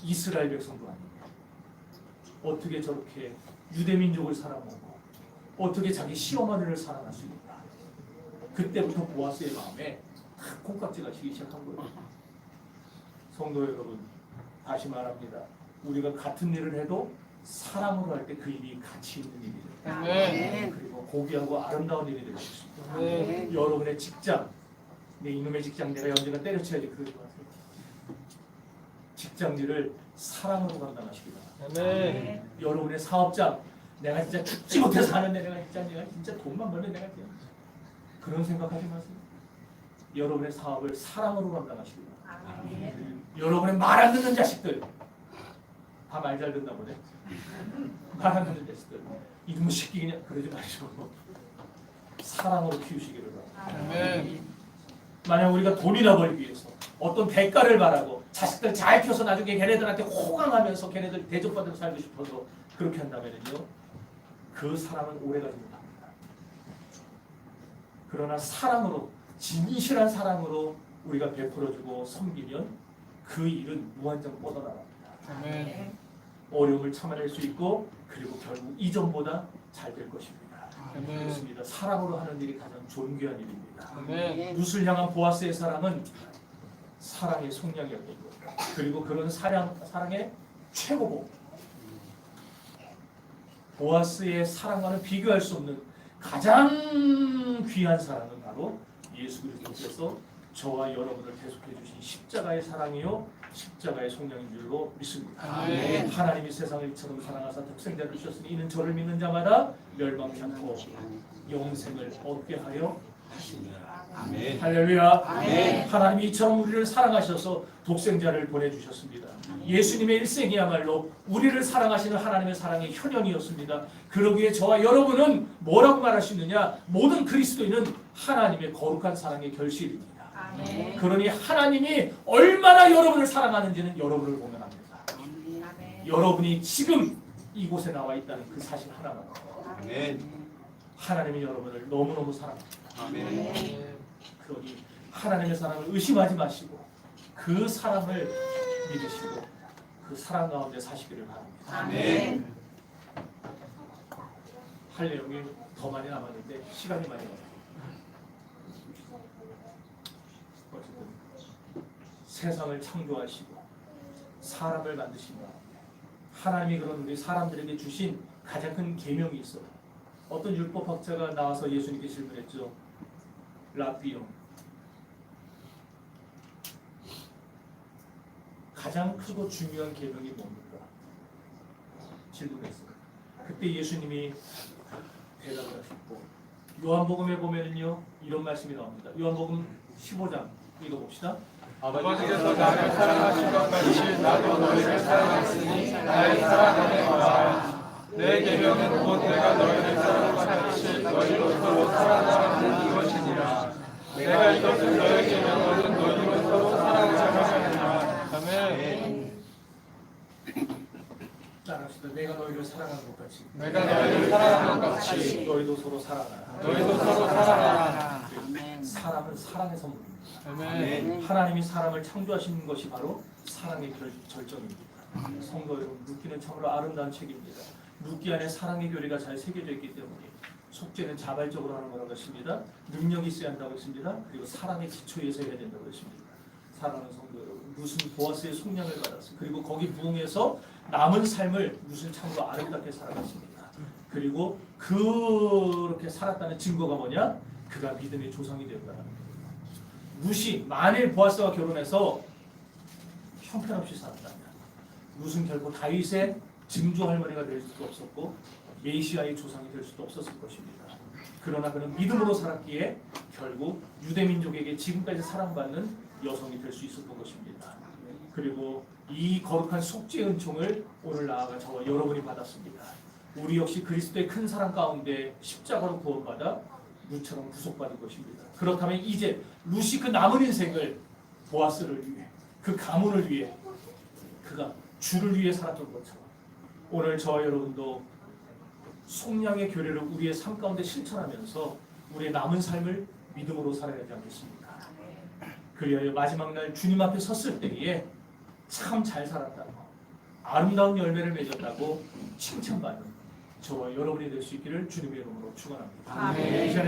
이스라엘 백성도 아니고 어떻게 저렇게 유대민족을 사랑하고 어떻게 자기 시어머니를 사랑할 수 있는가. 그때부터 보아스의 마음에 탁 콩깍지가 치기 시작한 거예요. 성도 여러분, 다시 말합니다. 우리가 같은 일을 해도 사랑으로 할 때 그 일이 가치 있는 일이 돼요. 네. 그리고 고귀하고 아름다운 일이 될 수 있습니다. 네. 여러분의 직장, 내 이놈의 직장 내가 언젠가 때려쳐야지 그러지 마세요. 직장 일을 사랑으로 감당하시기 바랍니다. 네. 여러분의 사업장, 내가 진짜 죽지 못해서 하는데 내가 진짜 돈만 벌면 내가 그냥 그런 생각하지 마세요. 여러분의 사업을 사랑으로 감당하시기 바랍니다. 여러분의 말 안 듣는 자식들, 다 말 잘 듣나 보네. 말 안 듣는 자식들, 이놈의 새끼 그냥 그러지 마시고 사랑으로 키우시기를 바랍니다. 네. 만약 우리가 돈이나 벌기 위해서 어떤 대가를 바라고 자식들 잘 키워서 나중에 걔네들한테 호강하면서 걔네들 대접받으면서 살고 싶어서 그렇게 한다면요, 그 사랑은 오래가지 못합니다. 그러나 사랑으로, 진실한 사랑으로 우리가 베풀어주고 섬기면 그 일은 무한정 뻗어나갑니다. 네. 어려움을 참아낼 수 있고 그리고 결국 이전보다 잘 될 것입니다. 네. 그렇습니다. 사랑으로 하는 일이 가장 존귀한 일입니다. 네. 룻을 향한 보아스의 사랑은 사랑의 속량이었던 거예요. 그리고 그런 사랑의 최고봉, 보아스의 사랑과는 비교할 수 없는 가장 귀한 사랑은 바로 예수 그리스도께서 저와 여러분을 대속해 주신 십자가의 사랑이요 십자가의 속량인 줄로 믿습니다. 아멘. 하나님이 세상을 이처럼 사랑하사 독생자를 주셨으니 이는 저를 믿는 자마다 멸망치 않고 영생을 얻게 하여 아멘. 할렐루야. 아멘. 하나님이 이처럼 우리를 사랑하셔서 독생자를 보내주셨습니다. 예수님의 일생이야말로 우리를 사랑하시는 하나님의 사랑의 현현이었습니다. 그러기에 저와 여러분은 뭐라고 말할 수 있느냐? 모든 그리스도인은 하나님의 거룩한 사랑의 결실입니다. 아멘. 그러니 하나님이 얼마나 여러분을 사랑하는지는 여러분을 보면 합니다. 아멘. 여러분이 지금 이곳에 나와 있다는 그 사실 하나만. 아멘. 하나님이 여러분을 너무너무 사랑합니다. 아멘. 그러니 하나님의 사랑을 의심하지 마시고 그 사랑을 믿으시고 그 사랑 가운데 사시기를 바랍니다. 아멘. 할 내용이 더 많이 남았는데 시간이 많이 남았습니다. 어쨌든 세상을 창조하시고 사람을 만드신 것 하나님이 그런 우리 사람들에게 주신 가장 큰 계명이 있어요. 어떤 율법학자가 나와서 예수님께 질문했죠. 라비용 가장 크고 중요한 계명이 뭡니까? 질문했어요. 그때 예수님이 대답을 하셨고 요한복음에 보면은요 이런 말씀이 나옵니다. 요한복음 15장 읽어봅시다. 아버지께서 나를 사랑하신 것 같이 나도 너희를 사랑했으니 나의 사랑을 거라. 내 계명은 곧 내가 너희를 사랑한 것 같이 너희로 서로 사랑하는 이것이니라. 내가 이것을 너희에게 명하는 너희로 서로 사랑하자 하느니라. 아멘. 따라합시다. 내가 너희를 사랑한 것 같이 내가 너희를 사랑한 것 같이 너희도 서로 사랑하라. 너희도 서로 사랑하라. 아멘. 사랑은 사랑의 선물입니다. 아멘. 하나님이 사람을 창조하시는 것이 바로 사랑의 절정입니다. 성도 여러분, 룻기는 참으로 아름다운 책입니다. 룻기 안에 사랑의 교리가 잘 새겨져 있기 때문에 속죄는 자발적으로 하는 거라고 했습니다. 능력이 있어야 한다고 했습니다. 그리고 사랑의 기초에서 해야 된다고 했습니다. 사랑하는 성도 여러분, 룻은 보아스의 속량을 받았어요. 그리고 거기 부응해서 남은 삶을 룻은 참으로 아름답게 살아갔습니다. 그리고 그렇게 살았다는 증거가 뭐냐? 그가 믿음의 조상이 되었다는 거예요. 룻이 만일 보아스와 결혼해서 형편없이 살았다면 룻은 결코 다윗의 증조 할머니가 될 수도 없었고 메시아의 조상이 될 수도 없었을 것입니다. 그러나 그는 믿음으로 살았기에 결국 유대 민족에게 지금까지 사랑받는 여성이 될 수 있었던 것입니다. 그리고 이 거룩한 속죄의 은총을 오늘 나아가 저와 여러분이 받았습니다. 우리 역시 그리스도의 큰 사랑 가운데 십자가로 구원받아 룻처럼 구속받은 것입니다. 그렇다면 이제 룻이 그 남은 인생을 보아스를 위해 그 가문을 위해 그가 주를 위해 살았던 것처럼 오늘 저와 여러분도 속량의 교례를 우리의 삶 가운데 실천하면서 우리의 남은 삶을 믿음으로 살아야 하지 않겠습니까? 그리하여 마지막 날 주님 앞에 섰을 때에 참 잘 살았다고 아름다운 열매를 맺었다고 칭찬받는 저와 여러분이 될 수 있기를 주님의 이름으로 축원합니다. 아멘.